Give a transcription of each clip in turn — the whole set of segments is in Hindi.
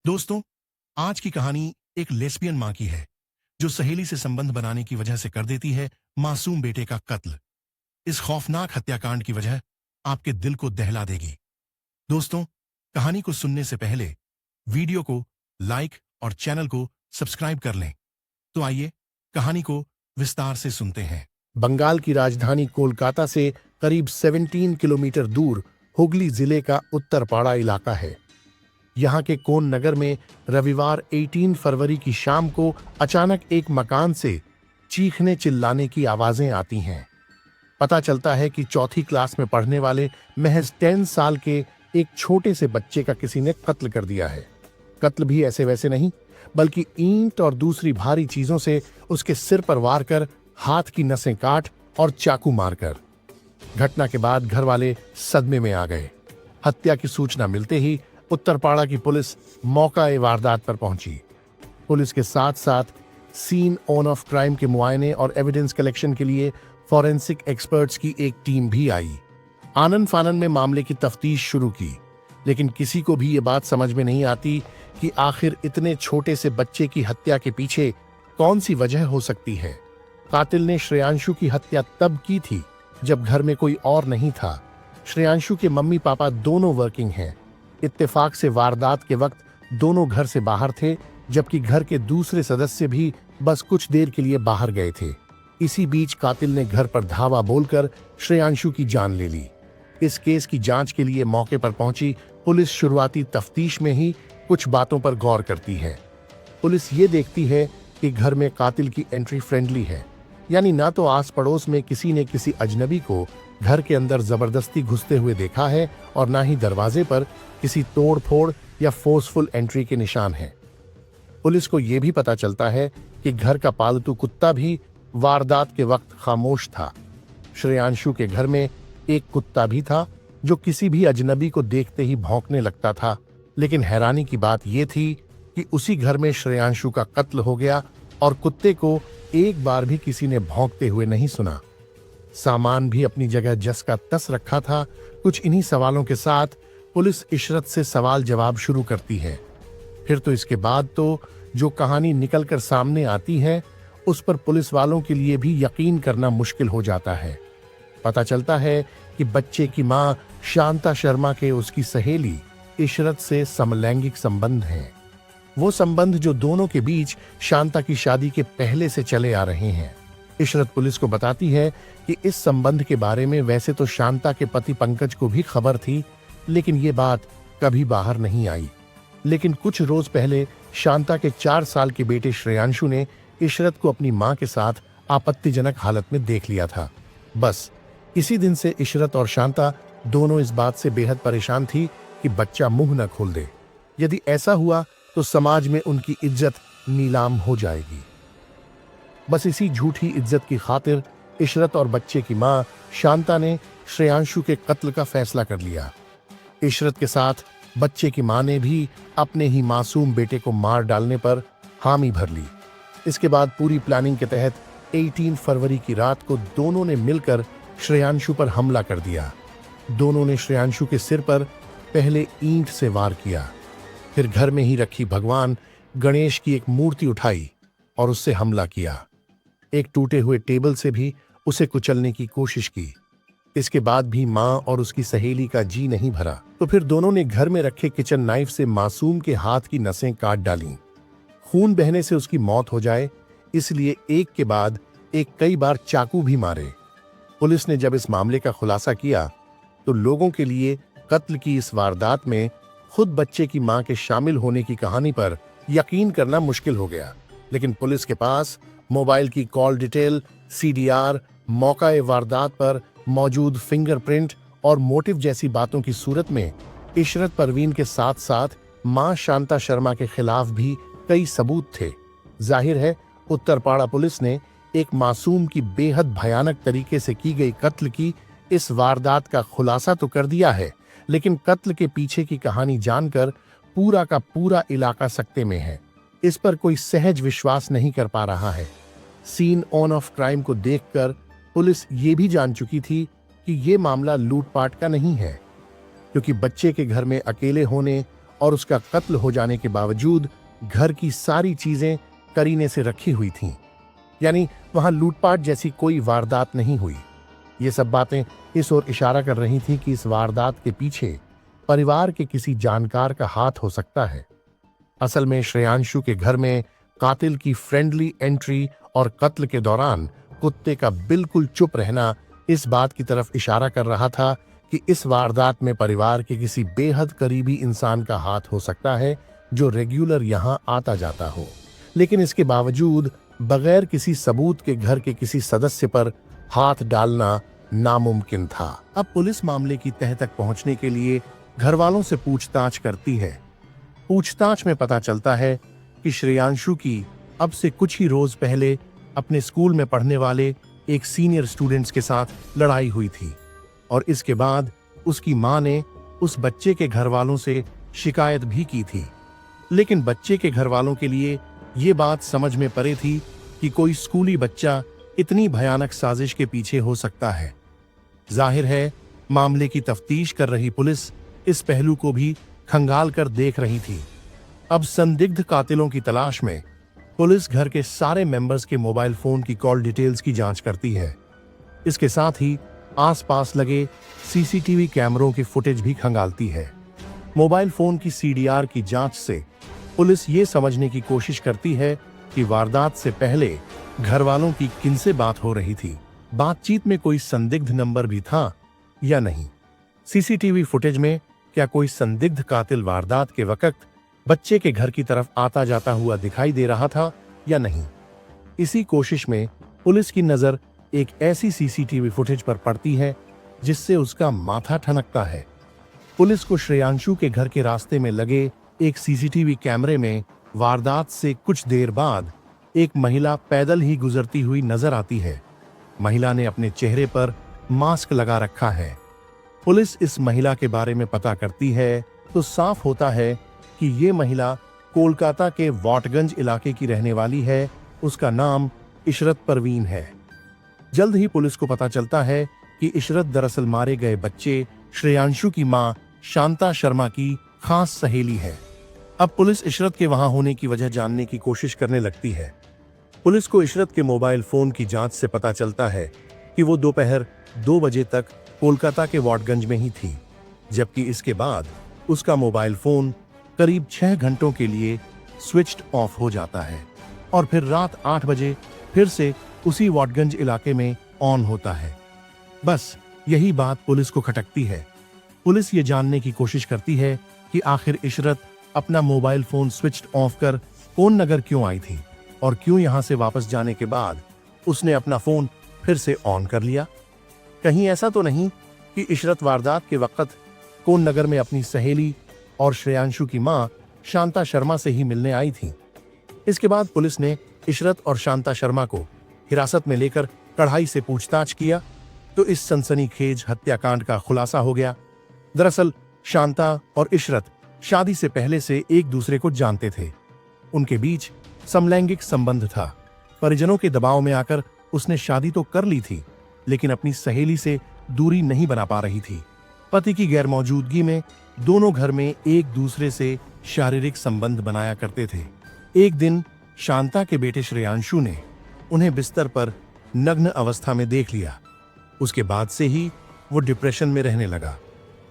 दोस्तों, आज की कहानी एक लेस्बियन मां की है जो सहेली से संबंध बनाने की वजह से कर देती है मासूम बेटे का कत्ल। इस खौफनाक हत्याकांड की वजह आपके दिल को दहला देगी। दोस्तों, कहानी को सुनने से पहले वीडियो को लाइक और चैनल को सब्सक्राइब कर लें। तो आइए कहानी को विस्तार से सुनते हैं। बंगाल की राजधानी कोलकाता से करीब 17 किलोमीटर दूर हुगली जिले का उत्तरपाड़ा इलाका है। यहाँ के कोन नगर में रविवार 18 फरवरी की शाम को अचानक एक मकान से चीखने चिल्लाने की आवाजें आती हैं। पता चलता है कि चौथी क्लास में पढ़ने वाले महज 10 साल के एक छोटे से बच्चे का किसी ने कत्ल कर दिया है। कत्ल भी ऐसे वैसे नहीं, बल्कि ईंट और दूसरी भारी चीजों से उसके सिर पर वार कर, हाथ की नसें काट और चाकू मारकर। घटना के बाद घर वाले सदमे में आ गए। हत्या की सूचना मिलते ही उत्तरपाड़ा की पुलिस मौका-ए वारदात पर पहुंची। पुलिस के साथ साथ सीन ऑन ऑफ क्राइम के मुआयने और एविडेंस कलेक्शन के लिए फॉरेंसिक एक्सपर्ट्स की एक टीम भी आई। आनन फानन में मामले की तफ्तीश शुरू की, लेकिन किसी को भी ये बात समझ में नहीं आती कि आखिर इतने छोटे से बच्चे की हत्या के पीछे कौन सी वजह हो सकती है। कातिल ने श्रेयांशु की हत्या तब की थी जब घर में कोई और नहीं था। श्रेयांशु के मम्मी पापा दोनों वर्किंग हैं। इत्तेफाक से वारदात के वक्त दोनों घर से बाहर थे, जबकि घर के दूसरे सदस्य भी बस कुछ देर के लिए बाहर गए थे। इसी बीच कातिल ने घर पर धावा बोलकर श्रेयांशु की जान ले ली। इस केस की जांच के लिए मौके पर पहुंची पुलिस शुरुआती तफ्तीश में ही कुछ बातों पर गौर करती है। पुलिस ये देखती है कि घर में कातिल की एंट्री फ्रेंडली है, यानी ना तो आस पड़ोस में किसी ने किसी अजनबी को घर के अंदर जबरदस्ती घुसते हुए देखा है और ना ही दरवाजे पर किसी तोड़-फोड़ या फोर्सफुल एंट्री के निशान हैं। पुलिस को यह भी पता चलता है कि घर का पालतू कुत्ता भी वारदात के वक्त खामोश था। श्रेयांशु के घर में एक कुत्ता भी था जो किसी भी अजनबी को देखते ही भौंकने लगता था, लेकिन हैरानी की बात यह थी कि उसी घर में श्रेयांशु का कत्ल हो गया और कुत्ते को एक बार भी किसी ने भौंकते हुए नहीं सुना। सामान भी अपनी जगह जस का तस रखा था। कुछ इन्हीं सवालों के साथ पुलिस इशरत से सवाल जवाब शुरू करती है। फिर तो इसके बाद तो जो कहानी निकलकर सामने आती है उस पर पुलिस वालों के लिए भी यकीन करना मुश्किल हो जाता है। पता चलता है कि बच्चे की मां शांता शर्मा के उसकी सहेली इशरत से समलैंगिक संबंध हैं। वो संबंध जो दोनों के बीच शांता की शादी के पहले से चले आ रहे हैं। इशरत पुलिस को बताती है कि इस संबंध के बारे में वैसे तो शांता के पति पंकज को भी खबर थी, लेकिन ये बात कभी बाहर नहीं आई। लेकिन कुछ रोज पहले शांता के 4 साल के बेटे श्रेयांशु ने इशरत को अपनी मां के साथ आपत्तिजनक हालत में देख लिया था। बस इसी दिन से इशरत और शांता दोनों इस बात से बेहद परेशान थी कि बच्चा मुंह न खोल दे। यदि ऐसा हुआ तो समाज में उनकी इज्जत नीलाम हो जाएगी। बस इसी झूठी इज्जत की खातिर इशरत और बच्चे की मां शांता ने श्रेयांशु के कत्ल का फैसला कर लिया। इशरत के साथ बच्चे की मां ने भी अपने ही मासूम बेटे को मार डालने पर हामी भर ली। इसके बाद पूरी प्लानिंग के तहत 18 फरवरी की रात को दोनों ने मिलकर श्रेयांशु पर हमला कर दिया। दोनों ने श्रेयांशु के सिर पर पहले ईंट से वार किया, फिर घर में ही रखी भगवान गणेश की एक मूर्ति उठाई और उससे हमला किया। एक टूटे हुए टेबल से भी उसे कुचलने की कोशिश की। इसके बाद भी मां और उसकी सहेली का जी नहीं भरा, तो फिर दोनों ने घर में रखे किचन नाइफ से मासूम के हाथ की नसें काट डालीं। खून बहने से उसकी मौत हो जाए इसलिए एक के बाद एक कई बार चाकू भी मारे। पुलिस ने जब इस मामले का खुलासा किया तो लोगों के लिए कत्ल की इस वारदात में खुद बच्चे की मां के शामिल होने की कहानी पर यकीन करना मुश्किल हो गया। लेकिन पुलिस के पास मोबाइल की कॉल डिटेल, सीडीआर, मौका-ए वारदात पर मौजूद फिंगरप्रिंट और मोटिव जैसी बातों की सूरत में इशरत परवीन के साथ साथ मां शांता शर्मा के खिलाफ भी कई सबूत थे। जाहिर है उत्तरपाड़ा पुलिस ने एक मासूम की बेहद भयानक तरीके से की गई कत्ल की इस वारदात का खुलासा तो कर दिया है, लेकिन कत्ल के पीछे की कहानी जानकर पूरा का पूरा इलाका सकते में है। इस पर कोई सहज विश्वास नहीं कर पा रहा है। सीन ऑन ऑफ क्राइम को देखकर पुलिस ये भी जान चुकी थी कि ये मामला लूटपाट का नहीं है, क्योंकि बच्चे के घर में अकेले होने और उसका कत्ल हो जाने के बावजूद घर की सारी चीजें करीने से रखी हुई थीं। यानी वहां लूटपाट जैसी कोई वारदात नहीं हुई। ये सब बातें इस ओर इशारा कर रही थीं कि इस वारदात के पीछे परिवार के किसी जानकार का हाथ हो सकता है। असल में श्रेयांशु के घर में कातिल की फ्रेंडली एंट्री और कत्ल के दौरान कुत्ते का बिल्कुल चुप रहना इस बात की तरफ इशारा कर रहा था कि इस वारदात में परिवार के किसी बेहद करीबी इंसान का हाथ हो सकता है जो रेगुलर यहां आता जाता हो। लेकिन इसके बावजूद बगैर किसी सबूत के घर के किसी सदस्य पर हाथ डालना नामुमकिन था। अब पुलिस मामले की तह तक पहुंचने के लिए घर वालों से पूछताछ करती है। पूछताछ में पता चलता है कि श्रेयांशु की अब से कुछ ही रोज पहले अपने स्कूल में पढ़ने वाले एक सीनियर स्टूडेंट्स के साथ लड़ाई हुई थी और इसके बाद उसकी मां ने उस बच्चे के घर वालों से शिकायत भी की थी। लेकिन बच्चे के घर वालों के लिए ये बात समझ में परे थी कि कोई स्कूली बच्चा इतनी भयानक साजिश के पीछे हो सकता है। जाहिर है मामले की तफ्तीश कर रही पुलिस इस पहलू को भी खंगाल कर देख रही थी। अब संदिग्ध कातिलों की तलाश में पुलिस घर के सारे मेंबर्स के मोबाइल फोन की कॉल डिटेल्स की जांच करती है। इसके साथ ही आसपास लगे सीसीटीवी कैमरों की फुटेज भी खंगालती है। मोबाइल फोन की सीडीआर की जांच से पुलिस ये समझने की कोशिश करती है कि वारदात से पहले घर वालों की किनसे बात हो रही थी। बातचीत में कोई संदिग्ध नंबर भी था या नहीं। सीसीटीवी फुटेज में क्या कोई संदिग्ध कातिल वारदात के वक्त बच्चे के घर की तरफ आता जाता हुआ दिखाई दे रहा था या नहीं। इसी कोशिश में पुलिस की नजर एक ऐसी सीसीटीवी फुटेज पर पड़ती है जिससे उसका माथा ठनकता है। पुलिस को श्रेयांशु के घर के रास्ते में लगे एक सीसीटीवी कैमरे में वारदात से कुछ देर बाद एक महिला पैदल ही गुजरती हुई नजर आती है। महिला ने अपने चेहरे पर मास्क लगा रखा है। पुलिस इस महिला के बारे में पता करती है तो साफ होता है कि ये महिला कोलकाता के वाटगंज इलाके की रहने वाली है। उसका नाम इशरत परवीन है। जल्द ही पुलिस को पता चलता है कि इशरत दरअसल मारे गए बच्चे श्रेयांशु की मां शांता शर्मा की खास सहेली है। अब पुलिस इशरत के वहां होने की वजह जानने की कोशिश करने लगती है। पुलिस को इशरत के मोबाइल फोन की जांच से पता चलता है कि वो दोपहर 2 बजे तक कोलकाता के वाटगंज में ही थी, जबकि इसके बाद उसका मोबाइल फोन करीब 6 घंटों के लिए स्विच्ड ऑफ हो जाता है और फिर रात 8 बजे फिर से उसी वाटगंज इलाके में ऑन होता है। बस यही बात पुलिस को खटकती है। पुलिस ये जानने की कोशिश करती है कि आखिर इशरत अपना मोबाइल फोन स्विच्ड ऑफ कर कौन नगर क्यों आई थी और क्यों यहां से वापस जाने के बाद उसने अपना फोन फिर से ऑन कर लिया। कहीं ऐसा तो नहीं कि इशरत वारदात के वक्त कौन नगर में अपनी सहेली और श्रेयांशु की मां शांता शर्मा से ही मिलने आई थी। इसके बाद पुलिस ने इशरत और शांता शर्मा को हिरासत में लेकर कड़ाई से पूछताछ किया तो इस सनसनीखेज हत्याकांड का खुलासा हो गया। दरअसल शांता और इशरत शादी से पहले से एक दूसरे को जानते थे। उनके बीच समलैंगिक संबंध था। परिजनों के दबाव में आकर उसने शादी तो कर ली थी, लेकिन अपनी सहेली से दूरी नहीं बना पा रही थी। पति की गैरमौजूदगी में दोनों घर में एक दूसरे से शारीरिक संबंध बनाया करते थे। एक दिन शांता के बेटे श्रेयांशु ने उन्हें बिस्तर पर नग्न अवस्था में देख लिया। उसके बाद से ही वो डिप्रेशन में रहने लगा।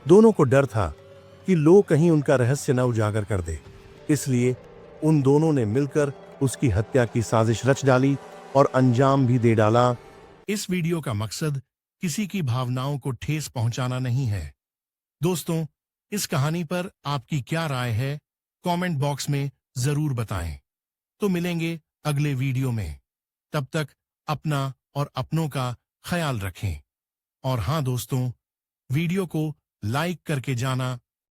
दोनों को डर था कि लोग कहीं उनका रहस्य न उजागर कर दे, इसलिए उन दोनों ने मिलकर उसकी हत्या की साजिश रच डाली और अंजाम भी दे डाला। इस वीडियो का मकसद किसी की भावनाओं को ठेस पहुंचाना नहीं है। दोस्तों, इस कहानी पर आपकी क्या राय है, कमेंट बॉक्स में जरूर बताएं। तो मिलेंगे अगले वीडियो में। तब तक अपना और अपनों का ख्याल रखें। और हाँ दोस्तों, वीडियो को लाइक करके जाना